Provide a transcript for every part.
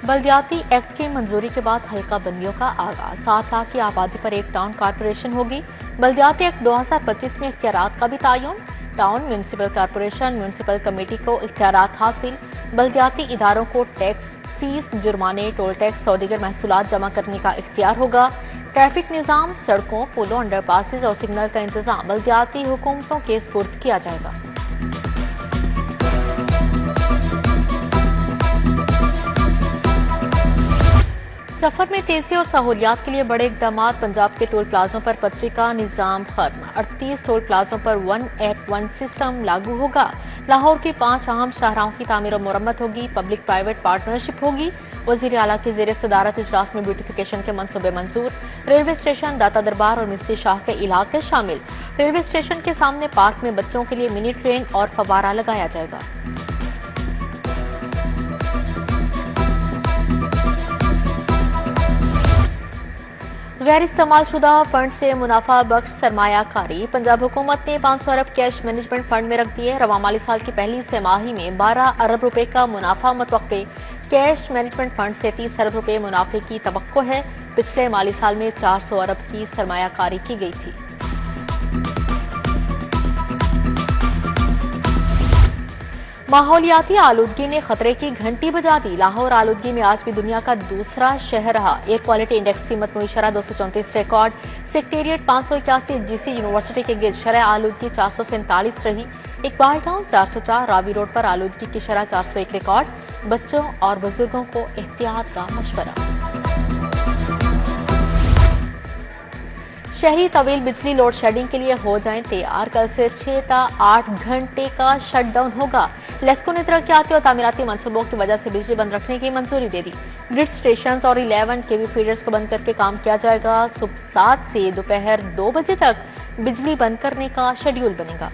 बल्दियाती act की मंजूरी के बाद हल्का बंदियों का आगाज। 7 लाख की आबादी पर एक टाउन कारपोरेशन होगी। बल्दियाती एक्ट 2025 में इख्तियारात का भी तयन। Town municipal corporation municipal committee को इख्तियारात हासिल। बल्दियाती इदारों को टैक्स, फीस, जुर्माने, टोल टैक्स और दीगर महसूलात जमा करने का इख्तियार होगा। ट्रैफिक निज़ाम, सड़कों, पुलों, अंडरपासेज और सिग्नल का इंतजाम बल्दियाती हुकूमतों के सुपुर्द किया जाएगा। सफर में तेजी और सहूलियात के लिए बड़े इकदाम। पंजाब के टोल प्लाजों पर पर्ची का निजाम खत्म। 38 टोल प्लाजों पर 1 ऐप 1 सिस्टम लागू होगा। लाहौर की 5 अहम शाहराहों की तामीर और मुरम्मत होगी। पब्लिक प्राइवेट पार्टनरशिप होगी। वजीर आला की ज़ेर सदारत इजलास में ब्यूटिफिकेशन के मंसूबे मंजूर। रेलवे स्टेशन, दाता दरबार और मिस्री शाह के इलाके शामिल। रेलवे स्टेशन के सामने पार्क में बच्चों के लिए मिनी ट्रेन और फवारा लगाया जाएगा। गैर इस्तेमाल शुदा फंड से मुनाफा बख्श सरमायाकारी। पंजाब हुकूमत ने 500 अरब कैश मैनेजमेंट फंड में रख दिए। रवा माली साल की पहली तिमाही में 12 अरब रुपए का मुनाफा मुतवक्के। कैश मैनेजमेंट फंड से 30 अरब रुपए मुनाफे की तवक्को है। पिछले माली साल में 400 अरब की सरमायाकारी की गई थी। माहौलियाती आलूदगी ने खतरे की घंटी बजा दी। लाहौर आलूदगी में आज भी दुनिया का दूसरा शहर रहा। एयर क्वालिटी इंडेक्स की मजमूई शरह 234 रिकॉर्ड। सेक्रेटेरिएट 581, जीसी यूनिवर्सिटी के गिर्द शरह आलूदगी 447 रही। इकबाल टाउन 404, रावी रोड पर आलूदगी की शरह 401 रिकॉर्ड। बच्चों और बुजुर्गों को एहतियात का मशवरा। शहरी तवील बिजली लोड शेडिंग के लिए हो जाएं तैयार। कल से 6 से 8 घंटे का शटडाउन होगा। लेस्को ने तरक्याती और तामीराती मंसूबों की वजह से बिजली बंद रखने की मंजूरी दे दी। ग्रिड स्टेशन और 11 केवी फीडर्स को बंद करके काम किया जाएगा। सुबह 7 से दोपहर 2 बजे तक बिजली बंद करने का शेड्यूल बनेगा।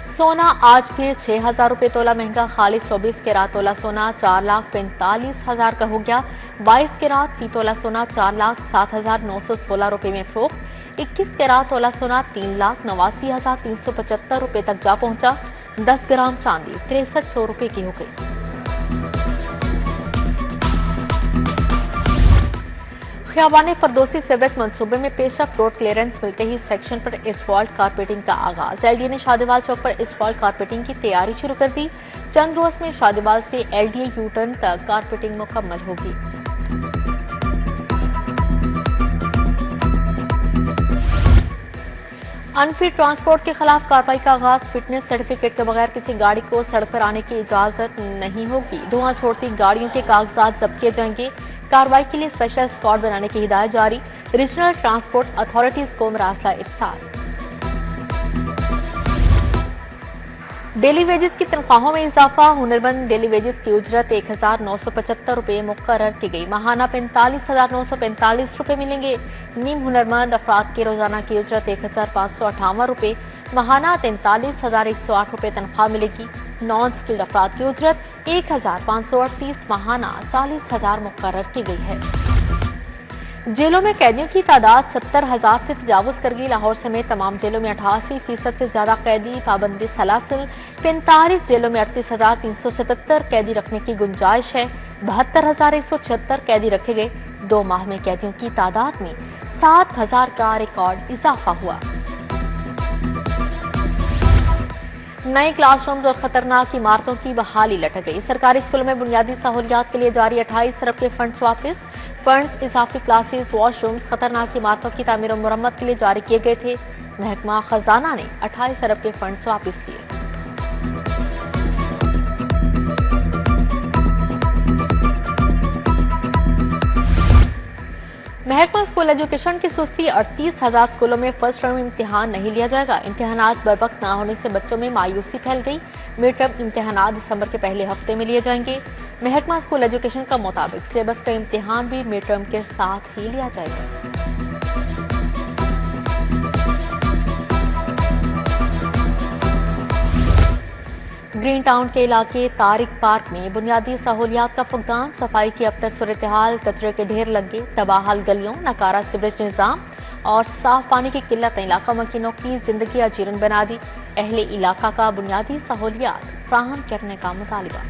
सोना आज फिर 6,000 रुपए तोला महंगा। खालिद 24 कैरात तोला सोना 4,45,000 का हो गया। 22 कैरात फी तोला सोना 4,07,916 रुपए में फरोख्त। 21 कैरात तोला सोना 3,89,375 रुपए तक जा पहुंचा। 10 ग्राम चांदी 6300 रुपए की हो गई। खियाबान फरदोसी सीवरेज मंसूबे में पेशरफ रोड क्लियरेंस मिलते ही सेक्शन पर एसफॉल्ट कारपेटिंग का आगाज। एलडीए ने शादीवाल चौक पर एसफॉल्ट कारपेटिंग की तैयारी शुरू कर दी। चंद रोज में शादीवाल से एलडीए यू टर्न तक कारपेटिंग मुकम्मल होगी। अनफिट ट्रांसपोर्ट के खिलाफ कार्रवाई का आगाज। फिटनेस सर्टिफिकेट के बगैर किसी गाड़ी को सड़क पर आने की इजाजत नहीं होगी। धुआं छोड़ती गाड़ियों के कागजात जब्त किए जाएंगे। कार्रवाई के लिए स्पेशल स्क्वाड बनाने की हिदायत जारी। रीजनल ट्रांसपोर्ट अथॉरिटीज को मरासला इरसाल। डेली वेजेस की तनख्वाहों में इजाफा। हुनरमंद डेली वेजेस की उजरत 1,975 रुपए मुकर्रर की गई। माहाना 45,945 रुपए मिलेंगे। नीम हुनरमंद अफराद की रोजाना की उजरत 1,558 रुपए। माहाना 43,108 रुपए तनख्वाह मिलेगी। नॉन स्किल्ड अफराद की उजरत 1,538, माहाना 40,000 मुकर्रर की गई है। जेलों में कैदियों की तादाद 70,000 से तजावुज कर गई। लाहौर समेत तमाम जेलों में 88% से ज्यादा कैदी। पाबंदी सलासिल। 45 जेलों में 38,377 कैदी रखने की गुंजाइश है। 72,176 कैदी रखे गए। 2 माह में कैदियों की तादाद में 7,000 का रिकॉर्ड इजाफा हुआ। नए क्लासरूम्स और खतरनाक इमारतों की बहाली लटक गई। सरकारी स्कूलों में बुनियादी सहूलियात के लिए जारी 28 अरब के फंड्स वापस। फंड्स इजाफी क्लासेस, वॉशरूम्स, खतरनाक इमारतों की तामीर और मुरम्मत के लिए जारी किए गए थे। महकमा खजाना ने 28 अरब के फंड्स वापस लिए। महकमा स्कूल एजुकेशन की सुस्ती। 38,000 स्कूलों में फर्स्ट टर्म इम्तिहान नहीं लिया जाएगा। इम्तिहानात बरवक्त न होने से बच्चों में मायूसी फैल गई। मिड टर्म इम्तिहानात दिसंबर के पहले हफ्ते में लिए जाएंगे। महकमा स्कूल एजुकेशन का मुताबिक सिलेबस का इम्तिहान भी मिड टर्म के साथ ही लिया जाएगा। ग्रीन टाउन के इलाके तारिक पार्क में बुनियादी सहूलियात का फुकदान। सफाई की अब तक सूरत हाल। कचरे के ढेर लगे। तबाहाल गलियों, नकारा सीवरेज निजाम और साफ पानी की किल्लत ने इलाका मकीनों की जिंदगी अजीरन बना दी। अहले इलाका का बुनियादी सहूलियात फराहम करने का मुतालबा।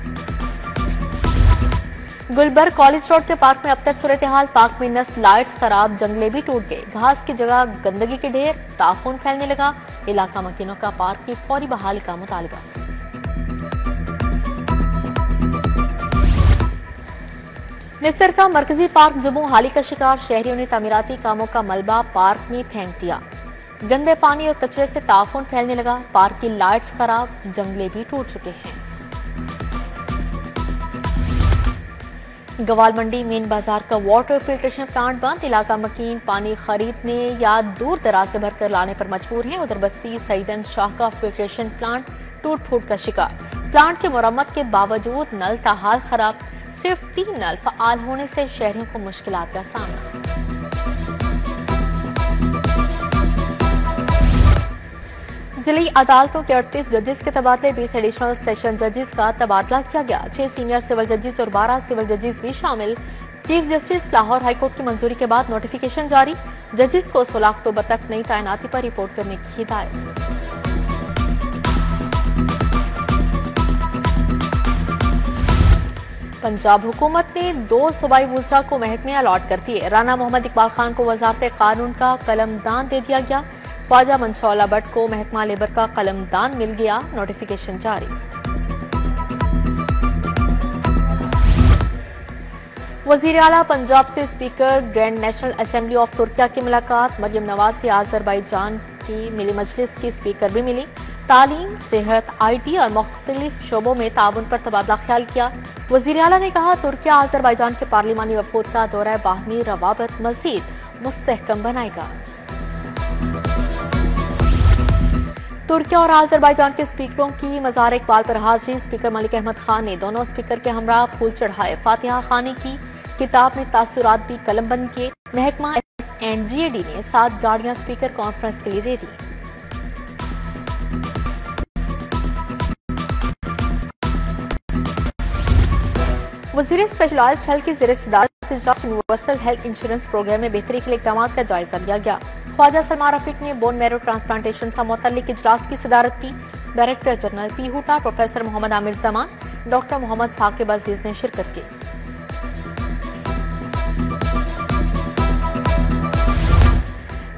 गुलबर्ग कॉलेज रोड के पार्क में अबतर सूरत हाल। पार्क में नस्ब, लाइट्स खराब, जंगले भी टूट गए, घास की जगह गंदगी के ढेर, ताफून फैलने लगा। इलाका मकीनों का पार्क की फौरी बहाली का मुतालबा। निस्तर का मरकजी पार्क जुबों हाली का शिकार। शहरियों ने तामीराती कामों का मलबा पार्क में फेंक दिया। गंदे पानी और कचरे से ताफून फैलने लगा। पार्क की लाइट्स खराब, जंगले भी टूट चुके हैं। गवाल मंडी मेन बाजार का वाटर फिल्ट्रेशन प्लांट बंद। इलाका मकीन पानी खरीदने या दूर दराज से भरकर लाने पर मजबूर हैं। उधर बस्ती सईदन शाह का फिल्ट्रेशन प्लांट टूट फूट का शिकार। प्लांट की मरम्मत के बावजूद नल ताहाल खराब। सिर्फ 3 नल फाल होने से शहरियों को मुश्किलात का सामना। जिली अदालतों के 38 जजेस के तबादले, 20 एडिशनल सेशन जजेस का तबादला किया गया। 6 सीनियर सिविल जजेस और 12 सिविल जजेस भी शामिल। चीफ जस्टिस लाहौर हाईकोर्ट की मंजूरी के बाद नोटिफिकेशन जारी। जजेस को 16 अक्टूबर तक नई तैनाती पर रिपोर्ट करने की हिदायत। पंजाब हुकूमत ने 2 सूबाई वुज़रा को महकमे अलॉट कर दिए। राना मोहम्मद इकबाल खान को वजारत कानून का कलमदान दे दिया गया। ख्वाजा मंशौला भट्ट को महकमा लेबर का कलमदान मिल गया। नोटिफिकेशन जारी। वजीर आला पंजाब से speaker grand national assembly of Türkiye की मुलाकात। मरियम नवाज से आज़रबाईजान की मिली मजलिस की स्पीकर भी मिली। तालीम, सेहत, IT और मुख्तलिफ शोबों में ताउन पर तबादला ख्याल किया। वजीर आला ने कहा, तुर्किया आज़रबाईजान के पार्लिमानी वफूद का दौरा बाहमी रवाबत मजीद मुस्तहकम बनाएगा। तुर्किया और आज़रबाईजान के स्पीकरों की मज़ार इकबाल पर हाजिरी। स्पीकर मलिक अहमद खान ने दोनों स्पीकर के हमरा फूल चढ़ाए। फातिहा खानी की किताब में तासुरात भी कलमबंद किए। महकमा SNGAD ने 7 गाड़ियां स्पीकर कॉन्फ्रेंस के लिए दे दी। वजीर स्पेशलाइज्ड हेल्थ की ज़ेरे सदारत यूनिवर्सल हेल्थ इंश्योरेंस प्रोग्राम में बेहतरी के लिए इक़दाम का जायजा लिया गया। ख्वाजा सलमान रफीक ने बोन मैरो ट्रांसप्लांटेशन से मुतल्लिक इजलास की सदारत की। डायरेक्टर जनरल पीहूटा प्रोफेसर मोहम्मद आमिर जमान, डॉक्टर मोहम्मद साकिब अजीज ने शिरकत की।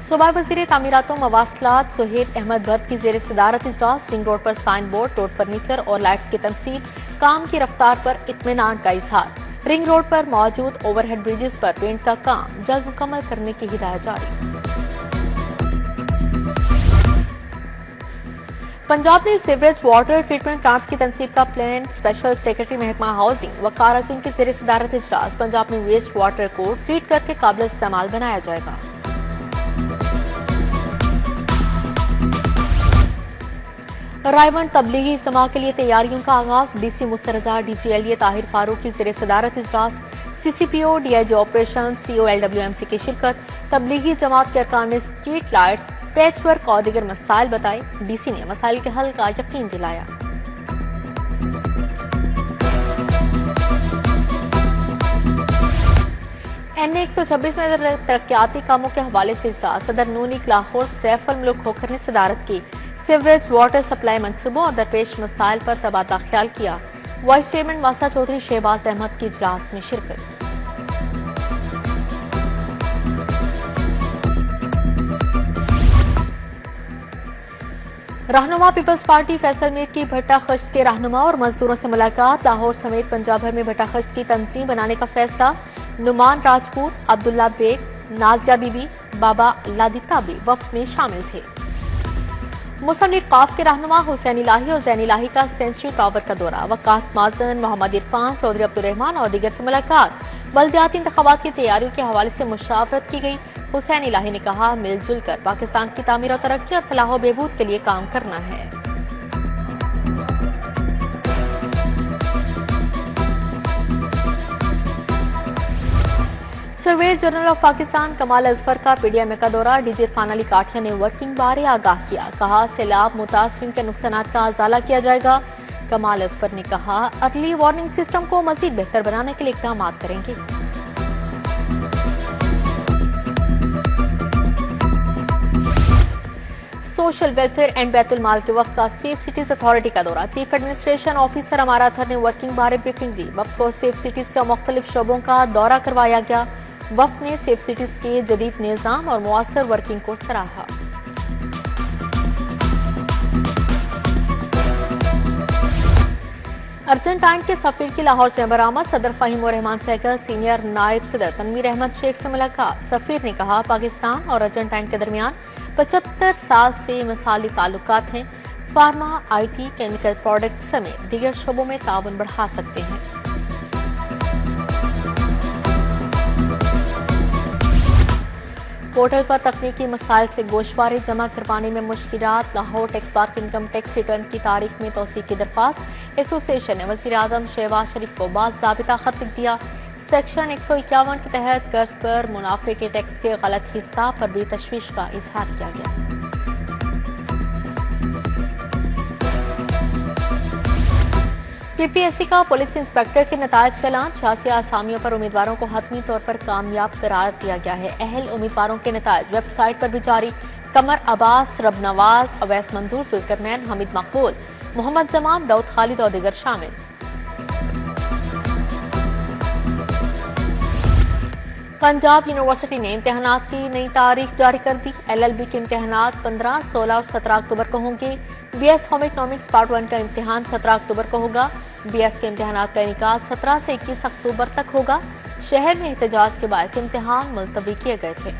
सूबाई वजीर तामीरातों मवासलात सुहेब अहमद भट्ट की ज़ेरे सदारत इजलास। रिंग रोड पर साइन बोर्ड, रोड फर्नीचर और लाइट्स की तनसीब, काम की रफ्तार पर इत्मीनान का इजहार। रिंग रोड पर मौजूद ओवरहेड ब्रिजेस पर पेंट का काम जल्द मुकम्मल करने की हिदायत जारी। पंजाब ने सीवरेज वाटर ट्रीटमेंट प्लांट्स की तनसीब का प्लान। स्पेशल सेक्रेटरी महकमा हाउसिंग वकार अजीम की ज़ेरे सदारत इजलास। पंजाब में वेस्ट वाटर को ट्रीट करके काबिल इस्तेमाल बनाया जाएगा। रायवन तबलीगी इज्तिमा के लिए तैयारियों का आगाज। DC मुस्तर रजा, DG LDA ताहिर फारूक की ज़ेरे सदारत इजलास। CCPO, DIG operation, CO LWMC की शिरकत। तबलीगी जमात के अरकान ने स्ट्रीट लाइट्स, पैच वर्क और दीगर मसाइल बताए। DC ने मसाइल के हल का यकीन दिलाया। NA 126 में तरक्याती कामों के हवाले से इजलास। सदर नून लीग लाहौर सैफ अल मुल्क होकर ने सदारत की। सीवरेज वाटर सप्लाई मंसूबों और दरपेश मसाइल पर तबादला ख्याल किया। वाइस चेयरमैन वासा चौधरी शहबाज अहमद की इजलास में शिरकत। रहनुमा पीपल्स पार्टी फैसल मीर की भट्टा खश्त के रहनुमा और मजदूरों से मुलाकात। लाहौर समेत पंजाब भर में भट्टा खश्त की तंजीम बनाने का फैसला। नुमान राजपूत, अब्दुल्ला बेग, नाजिया बीबी, बाबा लादिता भी वफ्द में शामिल थे। मुस्लिम लीग काफ के रहनुमा हुसैन इलाही और जैन इलाही का सेंचुरी टावर का दौरा। वकास माजन, मोहम्मद इरफान, चौधरी अब्दुल रहमान और दीगर से मुलाकात। बल्दियाती इंतखाबात की तैयारियों के हवाले से मुशावरत की गई। हुसैन इलाही ने कहा, मिलजुल कर पाकिस्तान की तामीर और तरक्की और फलाह व बहबूद के लिए काम करना है। सर्वेयर जनरल ऑफ पाकिस्तान कमाल अजफर का PDMA का दौरा। DG इरफान अली काठिया ने वर्किंग बारे आगाह किया। कहा, सैलाब मुतासरीन के नुकसानात का अजाला किया जाएगा। कमाल अजफर ने कहा, अर्ली वार्निंग सिस्टम को मजीद बेहतर बनाने के लिए इक़दाम करेंगे। सोशल वेलफेयर एंड बैतुल माल के वफ्द का सेफ सिटीज अथॉरिटी का दौरा। चीफ एडमिनिस्ट्रेशन ऑफिसर अमारा अतहर ने वर्किंग बारे ब्रीफिंग दी। वफ्द को सेफ सिटीज का मुख्तलिफ शोबों का दौरा करवाया गया। वफ्द ने सेफ सिटीज के जदीद निज़ाम और मुअस्सर वर्किंग को सराहा। अर्जेंटाइन के सफीर की लाहौर चैम्बर आमद। सदर फ़हीम उर रहमान सहगल, सीनियर नायब सदर तनवीर अहमद शेख से मुलाकात। सफीर ने कहा पाकिस्तान और अर्जेंटाइन के दरमियान 75 साल से मिसाली ताल्लुकात हैं। फार्मा, IT, केमिकल प्रोडक्ट समेत दीगर शोबों में ताउन बढ़ा सकते हैं। पोर्टल पर तकनीकी मसाइल से गोशवारे जमा करवाने में मुश्किलात। लाहौर टैक्स बार के इनकम टैक्स रिटर्न की तारीख में तौसीक की दरख्वास्त। एसोसिएशन ने वज़ीर आज़म शहबाज शरीफ को बाज़ाबिता खत लिख दिया। सेक्शन 151 के तहत कर्ज पर मुनाफे के टैक्स के गलत हिसाब पर भी तशवीश का इजहार किया गया। PPSC का पुलिस इंस्पेक्टर के नताइज का ऐलान। 86 आसामियों पर उम्मीदवारों को हतमी तौर पर कामयाब करार दिया गया है। अहल उम्मीदवारों के नताइज वेबसाइट पर भी जारी। कमर अब्बास, रब नवाज, अवैस मंजूर, जुल्करनैन, हमीद मकबूल, मोहम्मद जमान, दाऊद खालिद और दीगर शामिल। पंजाब यूनिवर्सिटी ने इम्तिहानात की नई तारीख जारी कर दी। LLB के इम्तिहानात 15, 16 और 17 अक्टूबर को होंगे। BS होम इकनॉमिक्स पार्ट 1 का इम्तिहान 17 अक्टूबर को होगा। BS के इम्तिहानात का इनकाद 17 से 21 अक्टूबर तक होगा। शहर में एहतजाज के बायस इम्तिहान मुलतवी किए गए थे।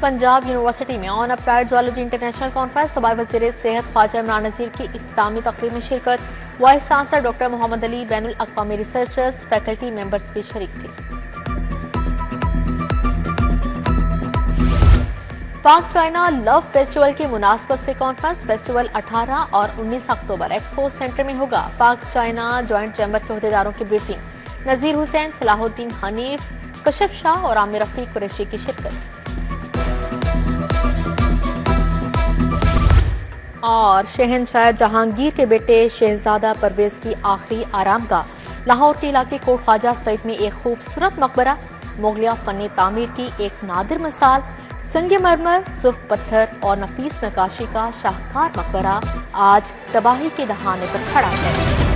पंजाब यूनिवर्सिटी में on applied zoology international conference. सूबाई वज़ीर सेहत ख्वाजा इमरान नज़ीर की इख्तितामी तकरीब में शिरकत। Vice chancellor doctor Mohammad Ali, बैनुल अक़वामी रिसर्चर्स, फैकल्टी मेंबर्स भी शरीक थे। पाक चाइना लव फेस्टिवल की मुनासबत से कॉन्फ्रेंस। फेस्टिवल 18 और 19 अक्टूबर एक्सपो सेंटर में होगा। पाक चाइना जॉइंट चैम्बर के अहदेदारों की ब्रीफिंग। नज़ीर हुसैन, सलाहुद्दीन हनीफ, कशिफ शाह और आमिर रफीक कुरैशी की शिरकत। और शहंशाह जहांगीर के बेटे शहजादा परवेज की आखिरी आरामगाह। लाहौर के इलाके कोट ख्वाजा सईद में एक खूबसूरत मकबरा। मुगलिया फन तामीर की एक नादिर मिसाल। संगमरमर, सुर्ख पत्थर और नफीस नकाशी का शाहकार मकबरा आज तबाही के दहाने पर खड़ा है।